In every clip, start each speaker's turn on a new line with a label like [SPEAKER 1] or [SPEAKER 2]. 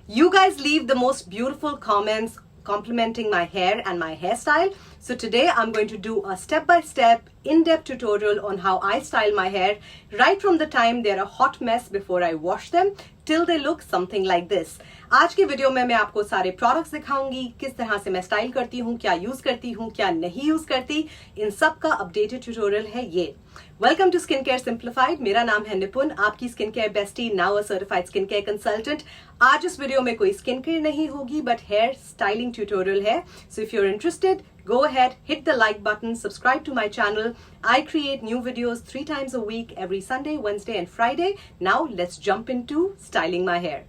[SPEAKER 1] You guys leave the most beautiful comments complimenting my hair and my hairstyle. So today I'm going to do a step-by-step, in-depth tutorial on how I style my hair right from the time they're a hot mess before I wash them till they look something like this. आज की video में मैं आपको सारे products दिखाऊंगी, किस तरह से मैं स्टाइल करती हूँ, क्या यूज करती हूँ, क्या नहीं यूज करती, इन सब का अपडेटेड ट्यूटोरियल है ये। Welcome to skin care simplified. मेरा नाम है निपुण, आपकी skin care bestie, now a certified skin care consultant. आज इस वीडियो में कोई स्किन केयर नहीं होगी बट हेयर स्टाइलिंग ट्यूटोरियल है। So if you are interested, go ahead, hit the like button, subscribe to my channel. I create new videos 3 times a week, every Sunday, Wednesday and Friday. Now let's jump into styling my hair.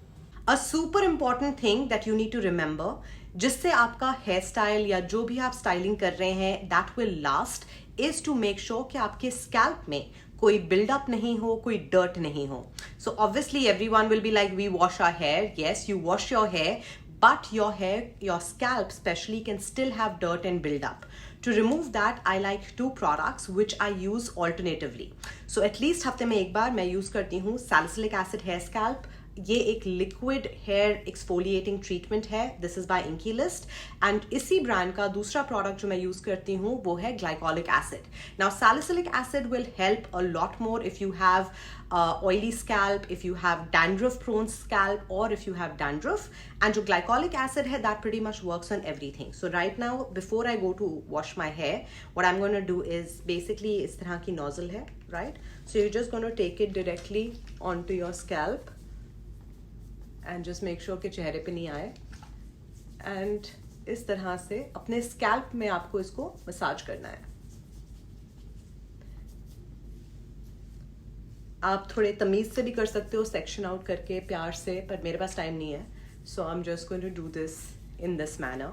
[SPEAKER 1] A super important thing that you need to remember, जिससे आपका hair style या जो भी आप styling कर रहे हैं that will last, is to make sure कि आपके स्कैल्प में कोई build-up नहीं हो, कोई dirt नहीं हो. So obviously everyone will be like, we wash our hair. Yes, you wash your hair, but your hair, your scalp especially, can still have dirt and build up. To remove that, I like 2 products which I use alternatively. So at least हफ्ते में एक बार मैं use करती हूँ salicylic acid hair scalp. ये एक liquid hair exfoliating treatment है. This is by Inkey list. And इसी brand का दूसरा product जो मैं use करती हूँ वो है glycolic acid. Now salicylic acid will help a lot more if you have oily scalp, if you have dandruff prone scalp, or if you have dandruff. And जो glycolic acid है, that pretty much works on everything. So right now, before I go to wash my hair, what I'm going to do is basically इस तरह की nozzle है, right? So you're just going to take it directly onto your scalp and just make sure कि चेहरे पे नहीं आए. And इस तरह से अपने scalp में आपको इसको मसाज करना है. आप थोड़े तमीज से भी कर सकते हो, सेक्शन आउट करके प्यार से, पर मेरे पास टाइम नहीं है. So I am just going to do this in this manner.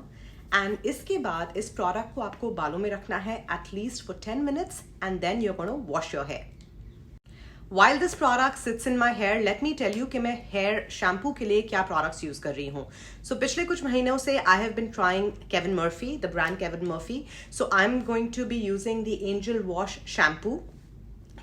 [SPEAKER 1] And इसके बाद इस प्रोडक्ट को आपको बालों में रखना है at least for 10 minutes and then you are going to wash your hair. While this product sits in my hair, let me tell you कि मैं हेयर शैम्पू के लिए क्या प्रोडक्ट्स यूज कर रही हूँ. सो पिछले कुछ महीनों से I have been trying Kevin Murphy, the brand Kevin Murphy. So I'm going to be using the Angel Wash shampoo.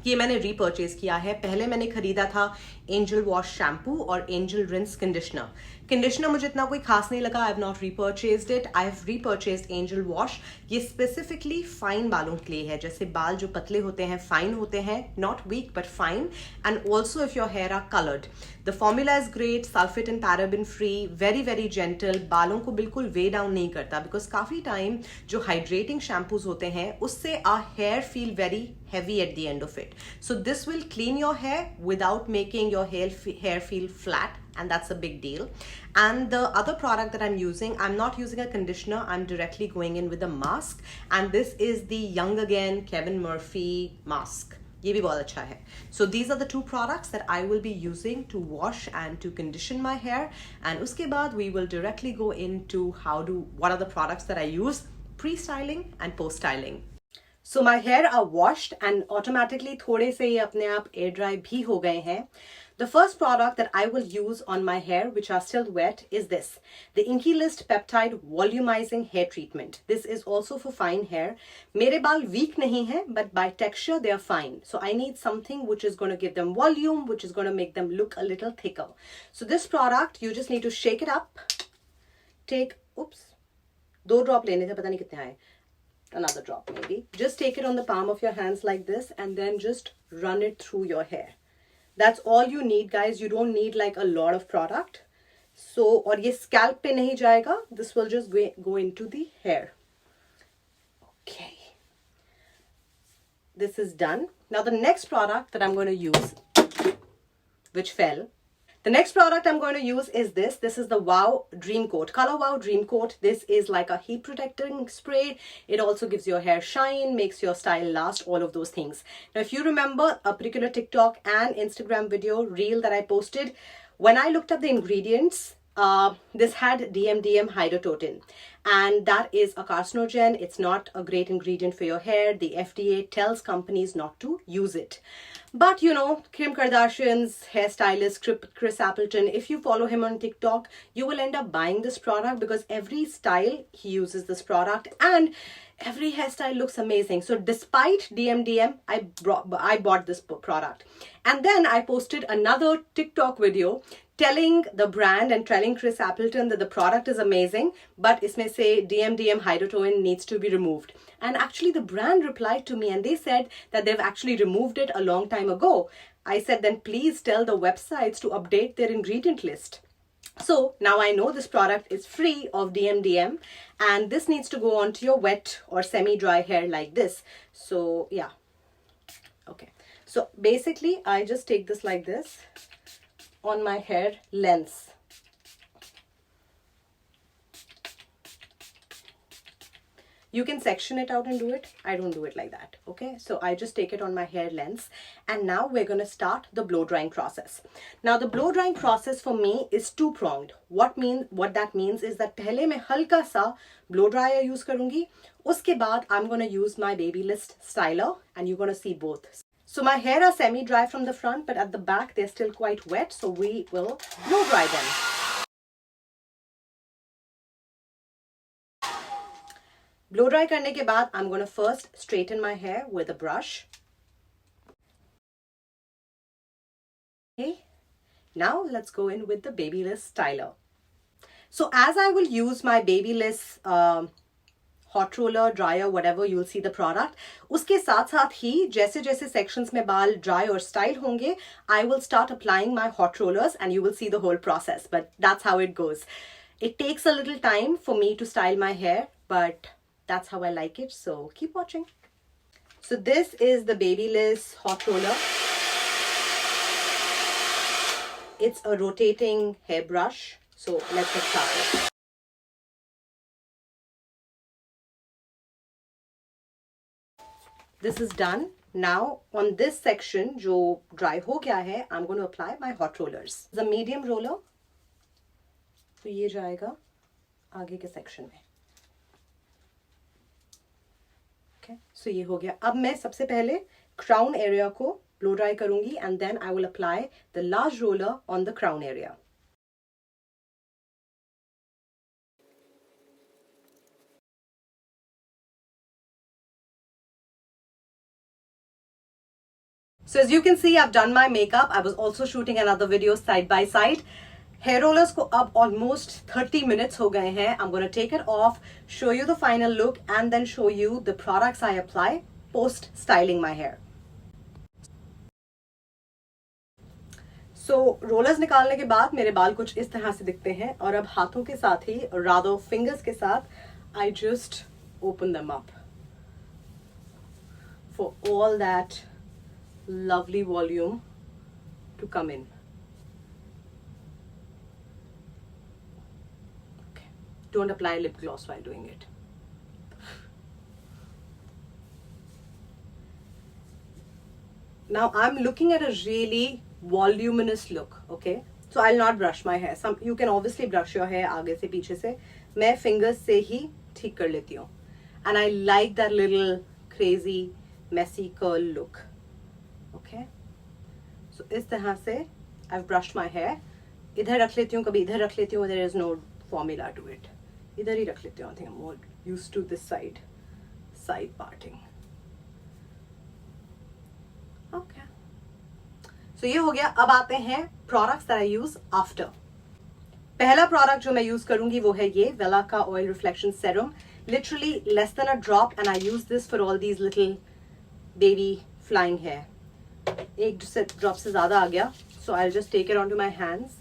[SPEAKER 1] ये मैंने रीपर्चेज किया है. पहले मैंने खरीदा था एंजल वॉश शैम्पू और एंजल रिंस कंडीशनर. कंडीशनर मुझे इतना कोई खास नहीं लगा. I have not repurchased it. I have repurchased Angel Wash. ये स्पेसिफिकली फाइन बालों के लिए है, जैसे बाल जो पतले होते हैं, फाइन होते हैं, not weak but fine. And also if your hair are coloured. The formula is great, sulphate and paraben free, very very gentle. बालों को बिल्कुल वे डाउन नहीं करता, बिकॉज काफी टाइम जो हाइड्रेटिंग शैम्पूज होते हैं उससे our hair feel very heavy at the end of it. So this will clean your hair without making your hair feel flat, and that's a big deal. And the other product that I'm using, I'm not using a conditioner, I'm directly going in with a mask, and this is the Young Again Kevin Murphy mask. ये भी बहुत अच्छा है. So these are the 2 products that I will be using to wash and to condition my hair, and उसके बाद we will directly go into what are the products that I use pre-styling and post-styling. So my hair are washed and automatically थोड़े से ये अपने आप air dry भी हो गए हैं. The first product that I will use on my hair, which are still wet, is this. The Inkey List Peptide Volumizing Hair Treatment. This is also for fine hair. मेरे बाल weak नहीं हैं, but by texture they are fine. So I need something which is going to give them volume, which is going to make them look a little thicker. So this product, you just need to shake it up. Take, 2 drop लेने थे, पता नहीं कितने आए. Another drop maybe. Just take it on the palm of your hands like this and then just run it through your hair. That's all you need, guys. You don't need like a lot of product. So, और ये scalp पे नहीं जाएगा. This will just go into the hair. Okay. This is done. Now the next product that I'm going to use, which fell. The next product I'm going to use is this. This is the Wow Dreamcoat, Color Wow Dreamcoat. This is like a heat protecting spray. It also gives your hair shine, makes your style last, all of those things. Now, if you remember a particular TikTok and Instagram video reel that I posted, when I looked up the ingredients, this had DMDM hydrototin, and that is a carcinogen. It's not a great ingredient for your hair. The FDA tells companies not to use it. But you know, Kim Kardashian's hairstylist Chris Appleton, if you follow him on TikTok, you will end up buying this product because every style he uses this product and every hairstyle looks amazing. So despite DMDM, I bought this product. And then I posted another TikTok video telling the brand and telling Chris Appleton that the product is amazing, but isme se DMDM hydrotoin needs to be removed. And actually the brand replied to me and they said that they've actually removed it a long time ago. I said, then please tell the websites to update their ingredient list. So now I know this product is free of DMDM and this needs to go onto your wet or semi-dry hair like this. So yeah, okay. So basically I just take this like this on my hair lengths. You can section it out and do it. I don't do it like that. Okay, so I just take it on my hair lengths. And now we're going to start the blow drying process. Now the blow drying process for me is two-pronged. What that means is that पहले मैं हल्का सा blow dryer use करूँगी. उसके बाद I'm going to use my Babyliss styler and you're going to see both. So my hair are semi-dry from the front, but at the back they're still quite wet. So we will blow dry them. Blow dry करने के बाद I'm going to first straighten my hair with a brush. Okay. Now let's go in with the Babyliss styler. So as I will use my Babyliss hot roller, dryer, whatever, you'll see the product. उसके साथ साथ ही जैसे जैसे sections में बाल dry और style होंगे, I will start applying my hot rollers and you will see the whole process. But that's how it goes. It takes a little time for me to style my hair, but that's how I like it. So keep watching. So this is the Babyliss hot roller. It's a rotating hairbrush. So let's get started. This is done. Now on this section जो dry हो गया है, I'm going to apply my hot rollers. The medium roller, तो ये जाएगा आगे के section में. Okay, so ये हो गया. अब मैं सबसे पहले crown area को blow dry करूँगी and then I will apply the large roller on the crown area. So as you can see, I've done my makeup. I was also shooting another video side by side. Hair rollers को अब almost 30 minutes हो गए हैं. I'm going to take it off, show you the final look and then show you the products I apply post styling my hair. So rollers निकालने के बाद मेरे बाल कुछ इस तरह से दिखते हैं और अब हाथों के साथ ही, rather fingers के साथ, I just open them up for all that lovely volume to come in. Okay. Don't apply lip gloss while doing it. Now I'm looking at a really voluminous look. Okay, so I'll not brush my hair. You can obviously brush your hair आगे से पीछे से. मैं fingers से ही ठीक कर लेती हूँ. And I like that little crazy messy curl look. Okay, so इस तरह से I've brushed my hair. इधर रख लेती हूँ, कभी इधर रख लेती हूँ. There is no formula to it. इधर ही रख लेती हूँ. I think I'm more used to this side parting. Okay. So ये हो गया. अब आते हैं products that I use after. पहला product जो मैं use करूँगी वो है ये Vela का oil reflection serum. Literally less than a drop and I use this for all these little baby flying hair. एक ड्रॉप से ज़्यादा आ गया, so I'll just take it onto my hands.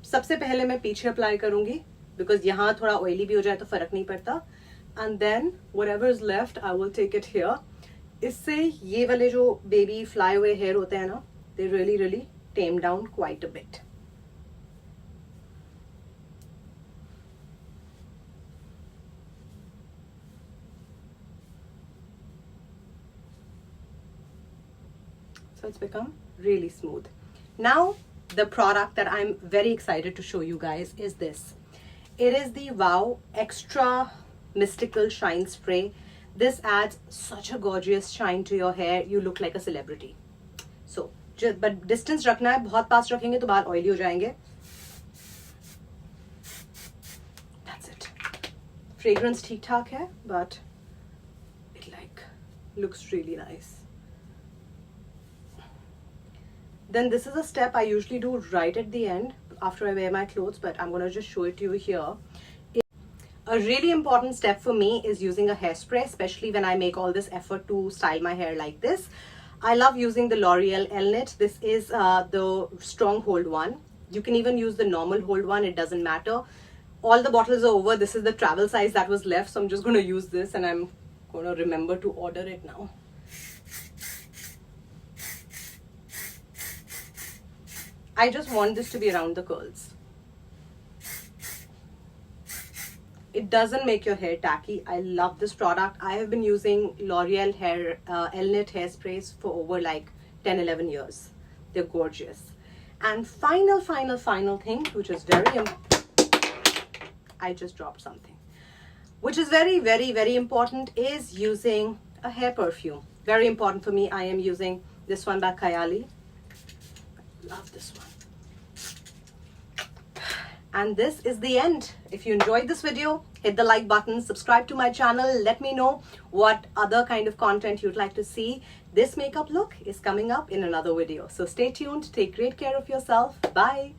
[SPEAKER 1] सबसे पहले मैं पीछे अप्लाई करूँगी because यहाँ थोड़ा ऑयली भी हो जाए तो फ़र्क नहीं पड़ता. And then whatever is left I will take it here. इससे ये वाले जो बेबी फ्लाई हुए हेयर होते हैं ना, they really tame down quite a bit. So it's become really smooth. Now the product that I'm very excited to show you guys is this. It is the Wow Extra Mystical Shine Spray. This adds such a gorgeous shine to your hair. You look like a celebrity. So, but distance रखना है. बहुत पास रखेंगे तो बाल oily हो जाएंगे. That's it. Fragrance ठीक ठाक है, but it like looks really nice. Then this is a step I usually do right at the end. after I wear my clothes, but I'm going to just show it to you here. A really important step for me is using a hairspray, especially when I make all this effort to style my hair like this. I love using the L'Oreal L-Knit. This is the strong hold one. You can even use the normal hold one, it doesn't matter. All the bottles are over. This is the travel size that was left, so I'm just going to use this, and I'm going to remember to order it now. I just want this to be around the curls. It doesn't make your hair tacky. I love this product. I have been using L'Oreal L-Knit hairsprays for over like 10-11 years. They're gorgeous. And final thing, which is I just dropped something. Which is very important, is using a hair perfume. Very important for me. I am using this one by Kayali. Love this one. And this is the end. If you enjoyed this video, hit the like button, subscribe to my channel, let me know what other kind of content you'd like to see. This makeup look is coming up in another video. So stay tuned, take great care of yourself. Bye.